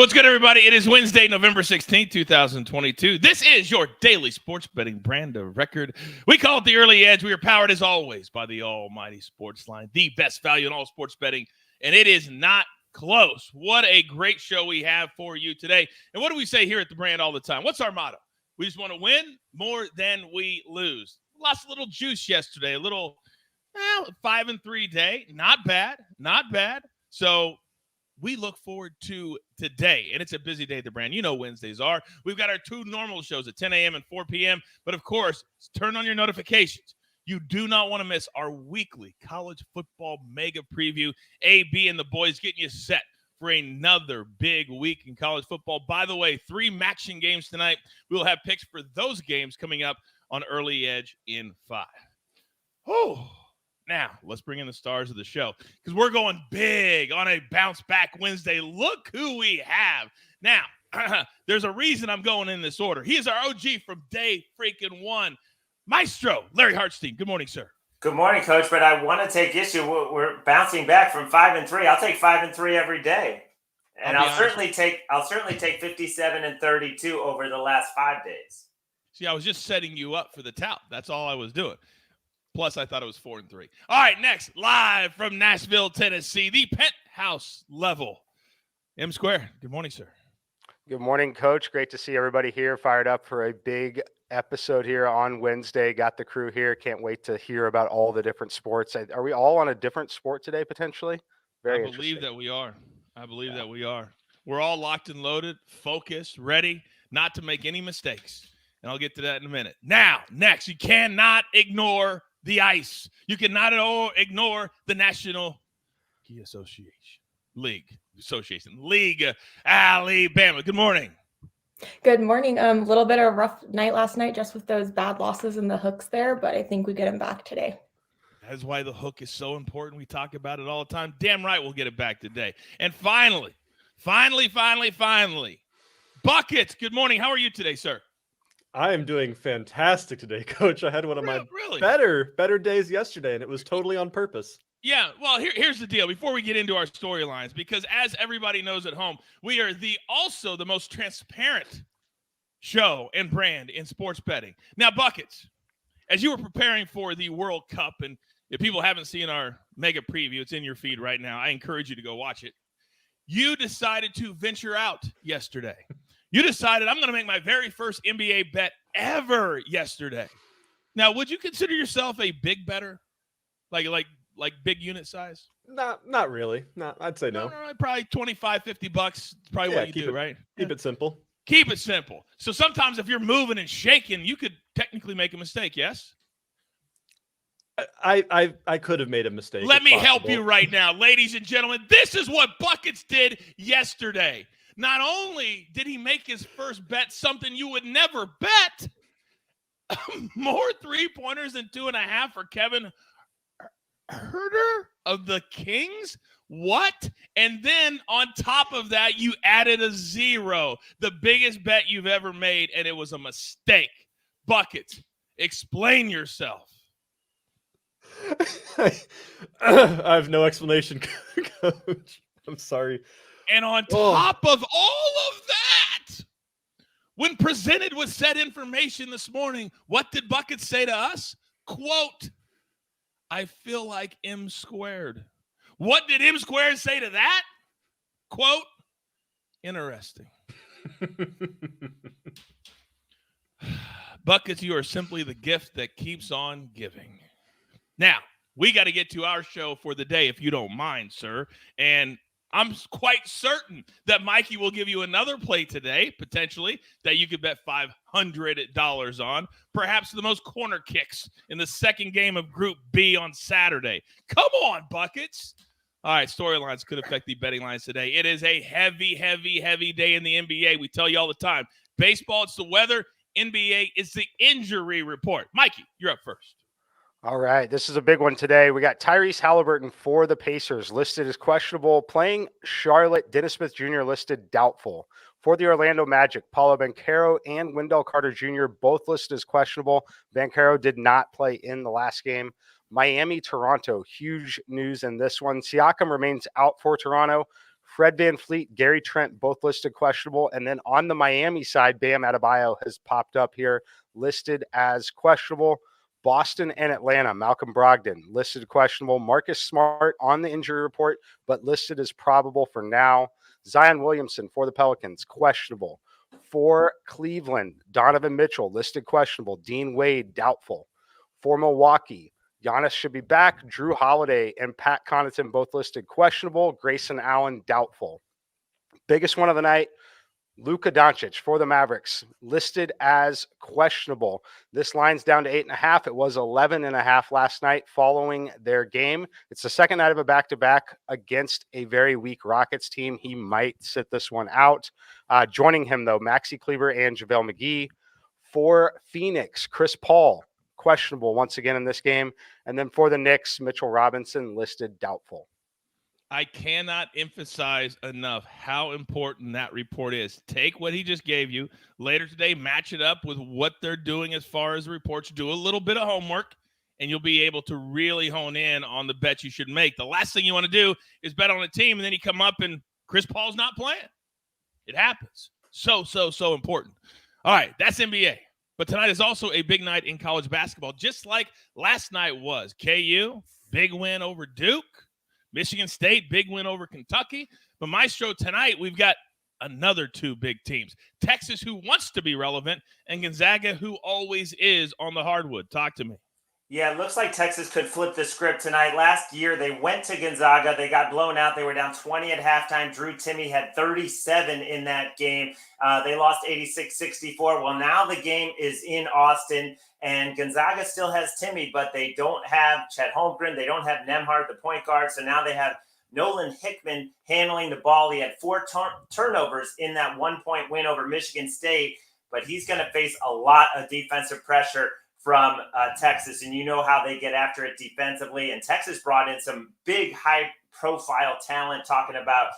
What's good, everybody? It is Wednesday, November 16th, 2022. This is your daily sports betting brand of record. We call it the Early Edge. We are powered, as always, by the almighty SportsLine, the best value in all sports betting, and it is not close. What a great show we have for you today. And what do we say here at the brand all the time? What's our motto? We just want to win more than we lose. Lost a little juice yesterday, a little 5-3 day. Not bad, not bad. So we look forward to today, and it's a busy day at the brand. You know Wednesdays are. We've got our two normal shows at 10 a.m. and 4 p.m., but of course, turn on your notifications. You do not want to miss our weekly college football mega preview. AB and the boys getting you set for another big week in college football. By the way, 3 MACtion games tonight. We will have picks for those games coming up on Early Edge in 5. Oh. Now, let's bring in the stars of the show because we're going big on a Bounce Back Wednesday. Look who we have. Now, there's a reason I'm going in this order. He is our OG from day freaking one. Maestro, Larry Hartstein. Good morning, sir. Good morning, Coach, but I want to take issue. We're bouncing back from 5-3. I'll take 5-3 every day. And I'll certainly take 57 and 32 over the last 5 days. See, I was just setting you up for the tout. That's all I was doing. Plus, I thought it was 4-3. All right, next, live from Nashville, Tennessee, the penthouse level. M Square, good morning, sir. Good morning, Coach. Great to see everybody here. Fired up for a big episode here on Wednesday. Got the crew here. Can't wait to hear about all the different sports. Are we all on a different sport today, potentially? I believe that we are. That we are. We're all locked and loaded, focused, ready, not to make any mistakes. And I'll get to that in a minute. Now, next, you cannot ignore the ice. You cannot ignore the National League Alabama. Good morning. Good morning. A little bit of a rough night last night just with those bad losses and the hooks there, but I think we get them back today. That's why the hook is so important. We talk about it all the time. Damn right we'll get it back today. And finally, Buckets. Good morning. How are you today, sir? I am doing fantastic today, Coach. I had one of my better days yesterday, and it was totally on purpose. Yeah, well, here's the deal. Before we get into our storylines, because as everybody knows at home, we are also the most transparent show and brand in sports betting. Now, Buckets, as you were preparing for the World Cup, and if people haven't seen our mega preview, it's in your feed right now. I encourage you to go watch it. You decided to venture out yesterday. You decided I'm going to make my very first NBA bet ever yesterday. Now, would you consider yourself a big bettor? Like big unit size? Not really. I'd say no. Probably $25, $50 is probably what you do, right? Keep it simple. Keep it simple. So sometimes if you're moving and shaking, you could technically make a mistake, yes? I could have made a mistake. Let me help you right now, ladies and gentlemen. This is what Buckets did yesterday. Not only did he make his first bet something you would never bet, more 3-pointers than 2.5 for Kevin Huerter of the Kings. What? And then on top of that, you added a 0, the biggest bet you've ever made, and it was a mistake. Buckets, explain yourself. I have no explanation, Coach. I'm sorry. And on top of all of that, when presented with said information this morning, what did Buckets say to us? Quote, I feel like M squared. What did M squared say to that? Quote, interesting. Buckets, you are simply the gift that keeps on giving. Now, we got to get to our show for the day, if you don't mind, sir. And I'm quite certain that Mikey will give you another play today, potentially, that you could bet $500 on. Perhaps the most corner kicks in the second game of Group B on Saturday. Come on, Buckets. All right, storylines could affect the betting lines today. It is a heavy day in the NBA. We tell you all the time. Baseball, it's the weather. NBA, it's the injury report. Mikey, you're up first. All right, this is a big one today. We got Tyrese Halliburton for the Pacers listed as questionable. Playing Charlotte, Dennis Smith Jr. listed doubtful. For the Orlando Magic, Paolo Banchero and Wendell Carter Jr. both listed as questionable. Banchero did not play in the last game. Miami, Toronto, huge news in this one. Siakam remains out for Toronto. Fred VanVleet, Gary Trent, both listed questionable. And then on the Miami side, Bam Adebayo has popped up here, listed as questionable. Boston and Atlanta, Malcolm Brogdon, listed questionable. Marcus Smart on the injury report, but listed as probable for now. Zion Williamson for the Pelicans, questionable. For Cleveland, Donovan Mitchell, listed questionable. Dean Wade, doubtful. For Milwaukee, Giannis should be back. Drew Holiday and Pat Connaughton both listed questionable. Grayson Allen, doubtful. Biggest one of the night, Luka Doncic for the Mavericks, listed as questionable. This line's down to 8.5. It was 11.5 last night following their game. It's the second night of a back-to-back against a very weak Rockets team. He might sit this one out. Joining him, though, Maxi Kleber and JaVale McGee. For Phoenix, Chris Paul, questionable once again in this game. And then for the Knicks, Mitchell Robinson, listed doubtful. I cannot emphasize enough how important that report is. Take what he just gave you later today, match it up with what they're doing as far as the reports. Do a little bit of homework, and you'll be able to really hone in on the bets you should make. The last thing you want to do is bet on a team, and then you come up and Chris Paul's not playing. It happens. So important. All right, that's NBA. But tonight is also a big night in college basketball, just like last night was. KU, big win over Duke. Michigan State, big win over Kentucky. But Maestro, tonight we've got another two big teams. Texas, who wants to be relevant, and Gonzaga, who always is on the hardwood. Talk to me. Yeah, it looks like Texas could flip the script tonight. Last year, they went to Gonzaga. They got blown out. They were down 20 at halftime. Drew Timme had 37 in that game. They lost 86-64. Well, now the game is in Austin, and Gonzaga still has Timme, but they don't have Chet Holmgren. They don't have Nembhard, the point guard. So now they have Nolan Hickman handling the ball. He had 4 turnovers in that 1-point win over Michigan State, but he's going to face a lot of defensive pressure from Texas, and you know how they get after it defensively. And Texas brought in some big, high-profile talent, talking about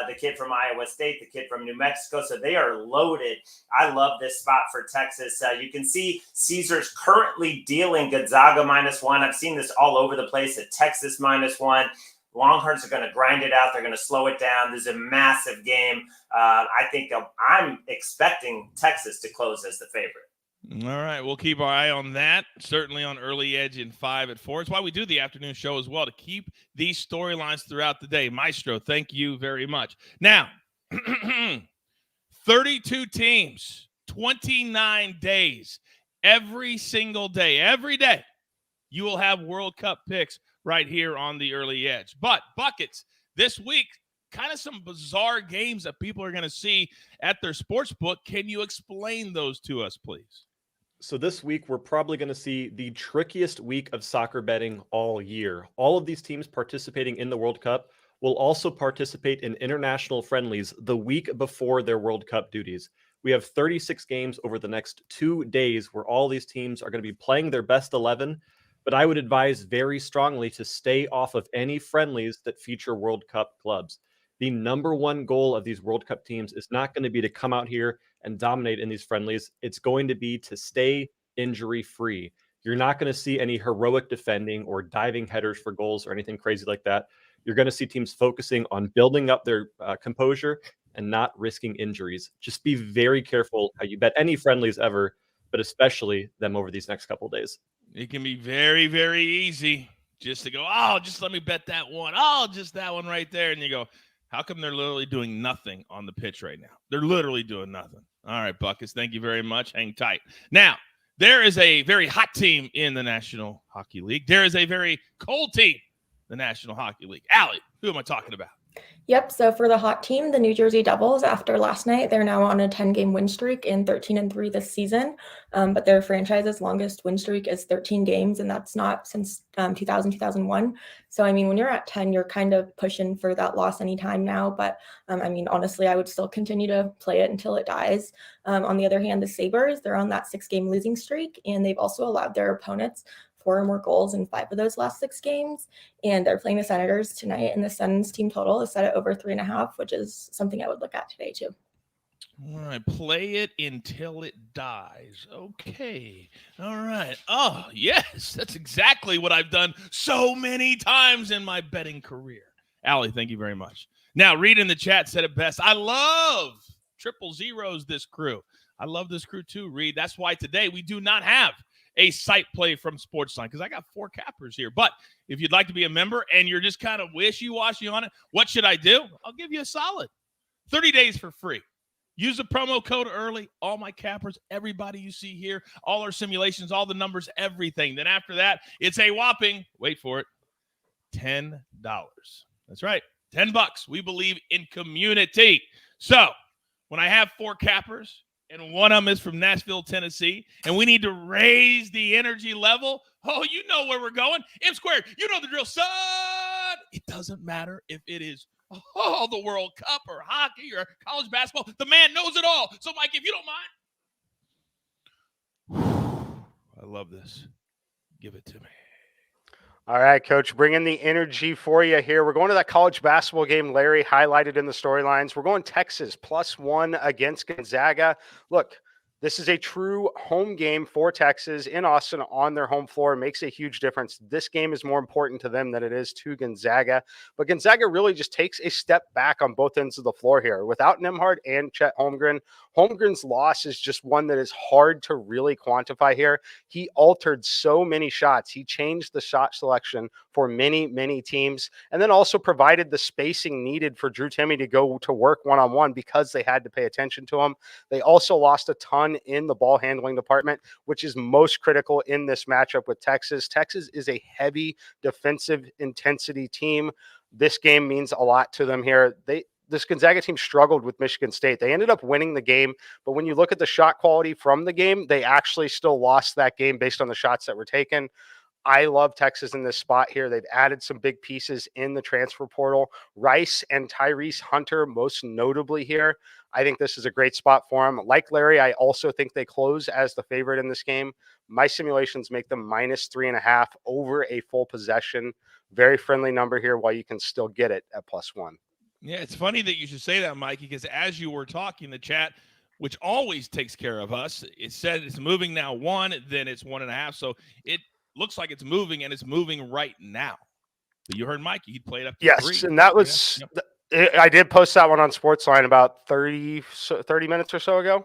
the kid from Iowa State, the kid from New Mexico. So they are loaded. I love this spot for Texas. You can see Caesars currently dealing Gonzaga -1. I've seen this all over the place at Texas -1. Longhorns are going to grind it out. They're going to slow it down. This is a massive game. I'm expecting Texas to close as the favorite. All right, we'll keep our eye on that, certainly on Early Edge in 5 at 4. It's why we do the afternoon show as well, to keep these storylines throughout the day. Maestro, thank you very much. Now, 32 teams, 29 days, every single day, every day, you will have World Cup picks right here on the Early Edge. But buckets this week, kind of some bizarre games that people are going to see at their sports book. Can you explain those to us, please? So this week, we're probably going to see the trickiest week of soccer betting all year. All of these teams participating in the World Cup will also participate in international friendlies the week before their World Cup duties. We have 36 games over the next 2 days where all these teams are going to be playing their best 11, but I would advise very strongly to stay off of any friendlies that feature World Cup clubs. The number one goal of these World Cup teams is not going to be to come out here and dominate in these friendlies. It's going to be to stay injury-free. You're not going to see any heroic defending or diving headers for goals or anything crazy like that. You're going to see teams focusing on building up their composure and not risking injuries. Just be very careful how you bet any friendlies ever, but especially them over these next couple of days. It can be very, very easy just to go, oh, just let me bet that one. Oh, just that one right there. And you go, how come they're literally doing nothing on the pitch right now? They're literally doing nothing. All right, Buckets, thank you very much. Hang tight. Now, there is a very hot team in the National Hockey League. There is a very cold team in the National Hockey League. Allie, who am I talking about? Yep. So for the hot team, the New Jersey Devils, after last night, they're now on a 10-game win streak in 13-3 this season. But their franchise's longest win streak is 13 games, and that's not since 2000, 2001. So, I mean, when you're at 10, you're kind of pushing for that loss anytime now. But, I mean, honestly, I would still continue to play it until it dies. On the other hand, the Sabres, they're on that 6-game losing streak, and they've also allowed their opponents 4 or more goals in 5 of those last 6 games. And they're playing the Senators tonight, and the Sens team total is set at over 3.5, which is something I would look at today too. All right. Play it until it dies. Okay. All right. Oh, yes. That's exactly what I've done so many times in my betting career. Allie, thank you very much. Now, Reed in the chat said it best. I love triple zeros, this crew. I love this crew too, Reed. That's why today we do not have a site play from SportsLine because I got 4 cappers here. But if you'd like to be a member and you're just kind of wishy-washy on it, what should I do? I'll give you a solid 30 days for free. Use the promo code early. All my cappers, everybody you see here, all our simulations, all the numbers, everything. Then after that, it's a whopping, wait for it, $10. That's right, $10. We believe in community. So when I have 4 cappers and one of them is from Nashville, Tennessee, and we need to raise the energy level, oh, you know where we're going. M squared, you know the drill, son. It doesn't matter if it is the World Cup or hockey or college basketball. The man knows it all. So, Mike, if you don't mind. I love this. Give it to me. All right, Coach, bring in the energy for you here. We're going to that college basketball game Larry highlighted in the storylines. We're going Texas +1 against Gonzaga. Look, this is a true home game for Texas in Austin on their home floor. It makes a huge difference. This game is more important to them than it is to Gonzaga. But Gonzaga really just takes a step back on both ends of the floor here. Without Nembhard and Chet Holmgren, Holmgren's loss is just one that is hard to really quantify here. He altered so many shots. He changed the shot selection for many, many teams, and then also provided the spacing needed for Drew Timme to go to work one-on-one because they had to pay attention to him. They also lost a ton in the ball handling department, which is most critical in this matchup with Texas. Texas is a heavy defensive intensity team. This game means a lot to them here. This Gonzaga team struggled with Michigan State. They ended up winning the game, but when you look at the shot quality from the game, they actually still lost that game based on the shots that were taken. I love Texas in this spot here. They've added some big pieces in the transfer portal. Rice and Tyrese Hunter, most notably here. I think this is a great spot for them. Like Larry, I also think they close as the favorite in this game. My simulations make them -3.5 over a full possession. Very friendly number here while you can still get it at +1. Yeah, it's funny that you should say that, Mikey, because as you were talking, the chat, which always takes care of us, it said it's moving now 1, then it's 1.5. So it looks like it's moving, and it's moving right now. But you heard Mikey; he played up to 3. Yes, and that was I did post that one on SportsLine about 30 minutes or so ago.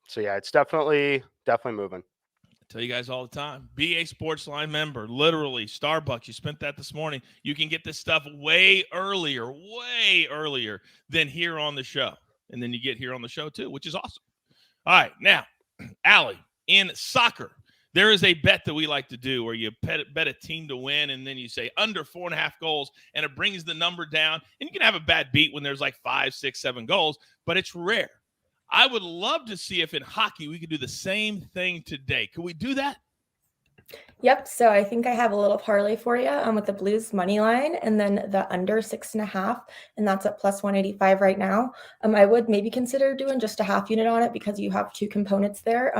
So yeah, it's definitely moving. I tell you guys all the time, be a SportsLine member. Literally, Starbucks. You spent that this morning. You can get this stuff way earlier than here on the show, and then you get here on the show too, which is awesome. All right, now, Allie, in soccer, there is a bet that we like to do where you bet a team to win, and then you say under 4.5 goals, and it brings the number down. And you can have a bad beat when there's like 5, 6, 7 goals, but it's rare. I would love to see if in hockey we could do the same thing today. Could we do that? Yep. So I think I have a little parlay for you with the Blues money line and then the under 6.5, and that's at +185 right now. I would maybe consider doing just a half unit on it because you have 2 components there.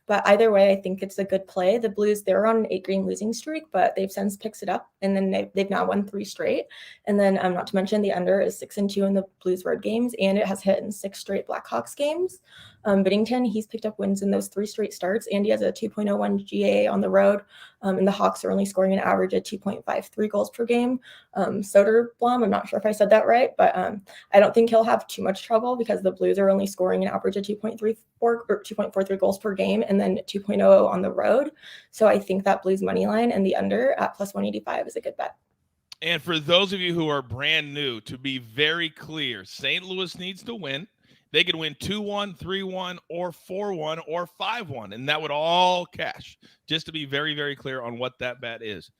But either way, I think it's a good play. The Blues, they're on an 8-game losing streak, but they've since picked it up, and then they've now won 3 straight. And then not to mention the under is 6-2 in the Blues road games, and it has hit in 6 straight Blackhawks games. Biddington, he's picked up wins in those 3 straight starts, and he has a 2.01 GA on the road. And the Hawks are only scoring an average of 2.53 goals per game. Soderblom, I'm not sure if I said that right, but I don't think he'll have too much trouble because the Blues are only scoring an average of 2.34 or 2.43 goals per game and then 2.00 on the road. So I think that Blues money line and the under at +185 is a good bet. And for those of you who are brand new, to be very clear, St. Louis needs to win. They could win 2-1, 3-1, or 4-1, or 5-1, and that would all cash. Just to be very, very clear on what that bet is.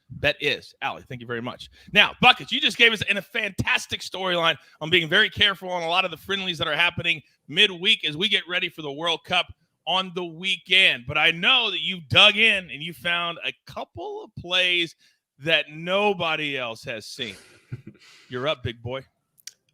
Allie, thank you very much. Now, Buckets, you just gave us a fantastic storyline on being very careful on a lot of the friendlies that are happening midweek as we get ready for the World Cup on the weekend. But I know that you dug in and you found a couple of plays that nobody else has seen. You're up, big boy.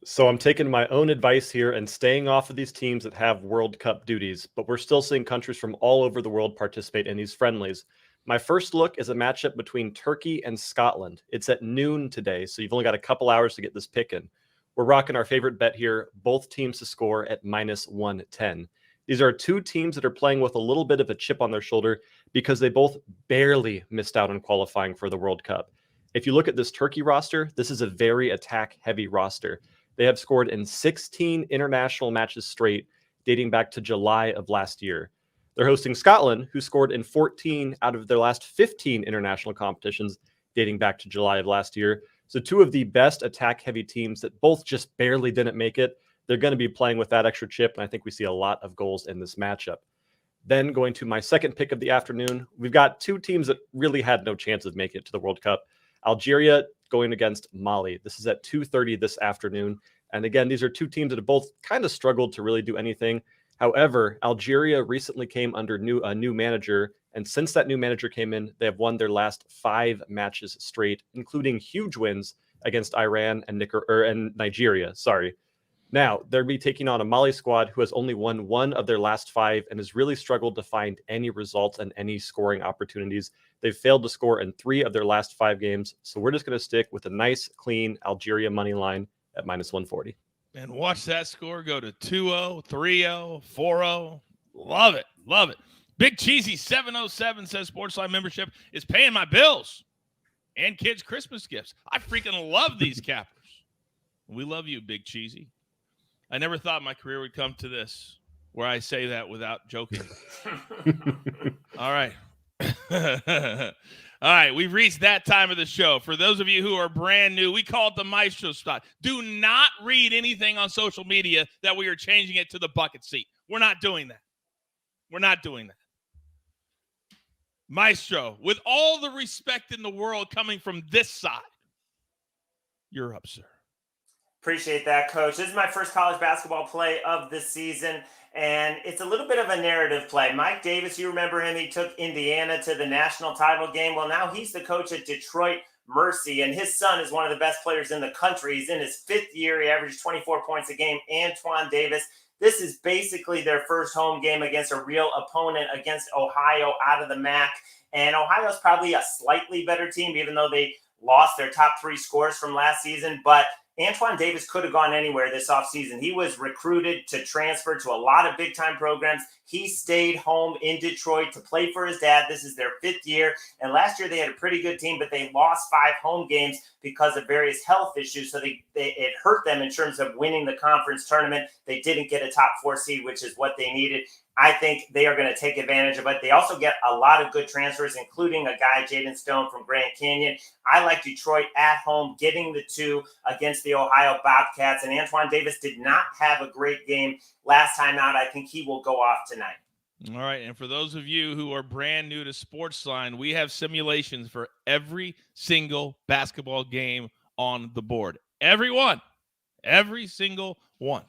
So I'm taking my own advice here and staying off of these teams that have World Cup duties, but we're still seeing countries from all over the world participate in these friendlies. My first look is a matchup between Turkey and Scotland. It's at noon today, so you've only got a couple hours to get this pick in. We're rocking our favorite bet here, both teams to score at -110. These are 2 teams that are playing with a little bit of a chip on their shoulder because they both barely missed out on qualifying for the World Cup. If you look at this Turkey roster, this is a very attack-heavy roster. They have scored in 16 international matches straight, dating back to July of last year. They're hosting Scotland, who scored in 14 out of their last 15 international competitions, dating back to July of last year. So two of the best attack-heavy teams that both just barely didn't make it. They're going to be playing with that extra chip, and I think we see a lot of goals in this matchup. Then going to my second pick of the afternoon, we've got two teams that really had no chance of making it to the World Cup. Algeria going against Mali. This is at 2:30 this afternoon. And again, these are two teams that have both kind of struggled to really do anything. However, Algeria recently came under a new manager. And since that new manager came in, they have won their last 5 matches straight, including huge wins against Iran and Nigeria. Now, they'll be taking on a Mali squad who has only won 1 of their last 5 and has really struggled to find any results and any scoring opportunities. They've failed to score in 3 of their last 5 games. So we're just going to stick with a nice, clean Algeria money line at -140. And watch that score go to 2-0, 3-0, 4-0. Love it. Love it. Big Cheesy 707 says SportsLine membership is paying my bills and kids' Christmas gifts. I freaking love these cappers. We love you, Big Cheesy. I never thought my career would come to this, where I say that without joking. All right. All right, we've reached that time of the show. For those of you who are brand new, we call it the Maestro spot. Do not read anything on social media that we are changing it to the bucket seat. We're not doing that. We're not doing that. Maestro, with all the respect in the world coming from this side, you're up, sir. Appreciate that, Coach. This is my first college basketball play of the season, and it's a little bit of a narrative play. Mike Davis, you remember him. He took Indiana to the national title game. Well, now he's the coach at Detroit Mercy, and his son is one of the best players in the country. He's in his 5th year. He averaged 24 points a game. Antoine Davis. This is basically their first home game against a real opponent, against Ohio out of the MAC. And Ohio's probably a slightly better team, even though they lost their top 3 scorers from last season. But Antoine Davis could have gone anywhere this offseason. He was recruited to transfer to a lot of big-time programs. He stayed home in Detroit to play for his dad. This is their 5th year. And last year they had a pretty good team, but they lost 5 home games because of various health issues. So it hurt them in terms of winning the conference tournament. They didn't get a top 4 seed, which is what they needed. I think they are going to take advantage of it. They also get a lot of good transfers, including a guy, Jaden Stone from Grand Canyon. I like Detroit at home, getting the 2 against the Ohio Bobcats. And Antoine Davis did not have a great game last time out. I think he will go off tonight. All right, and for those of you who are brand new to SportsLine, we have simulations for every single basketball game on the board. Every single one.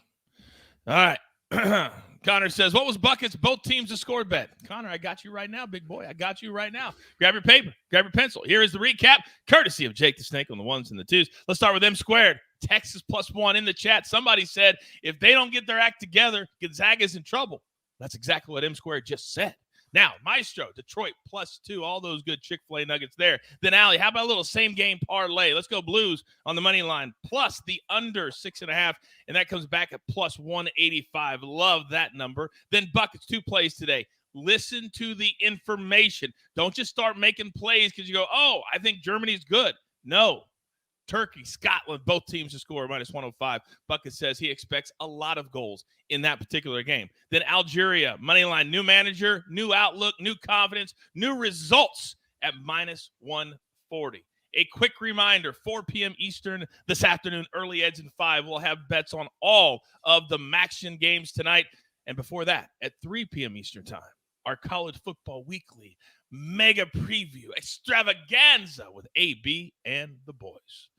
All right. Connor says, what was Buckets both teams to score bet? Connor, I got you right now, big boy. I got you right now. Grab your paper. Grab your pencil. Here is the recap, courtesy of Jake the Snake on the 1s and the 2s. Let's start with M squared. Texas +1 in the chat. Somebody said, if they don't get their act together, Gonzaga's in trouble. That's exactly what M squared just said. Now, Maestro, Detroit +2, all those good Chick-fil-A nuggets there. Then, Allie, how about a little same-game parlay? Let's go Blues on the money line, plus the under 6.5, and that comes back at +185. Love that number. Then Buckets, 2 plays today. Listen to the information. Don't just start making plays because you go, oh, I think Germany's good. No. Turkey, Scotland, both teams to score -105. Bucket says he expects a lot of goals in that particular game. Then Algeria, money line, new manager, new outlook, new confidence, new results at -140. A quick reminder, 4 p.m. Eastern this afternoon, early edge and 5. We'll have bets on all of the Maxion games tonight. And before that, at 3 p.m. Eastern time, our College Football Weekly mega preview extravaganza with AB and the boys.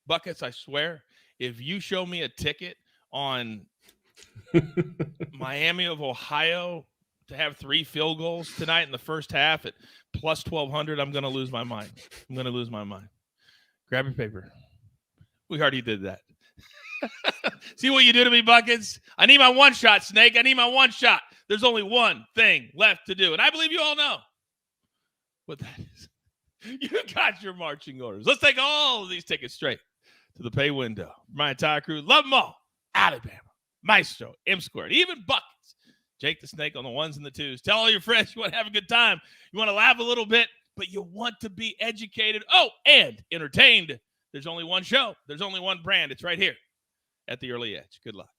Buckets, I swear, if you show me a ticket on Miami of Ohio to have 3 field goals tonight in the first half at +1,200, I'm going to lose my mind. Grab your paper. We already did that. See what you do to me, Buckets? I need my one shot, Snake. I need my one shot. There's only one thing left to do, and I believe you all know what that is. You got your marching orders. Let's take all of these tickets straight to the pay window. My entire crew, love them all. Alabama, Maestro, M squared, even Buckets. Jake the Snake on the 1s and the 2s. Tell all your friends you want to have a good time. You want to laugh a little bit, but you want to be educated. Oh, and entertained. There's only one show. There's only one brand. It's right here at the Early Edge. Good luck.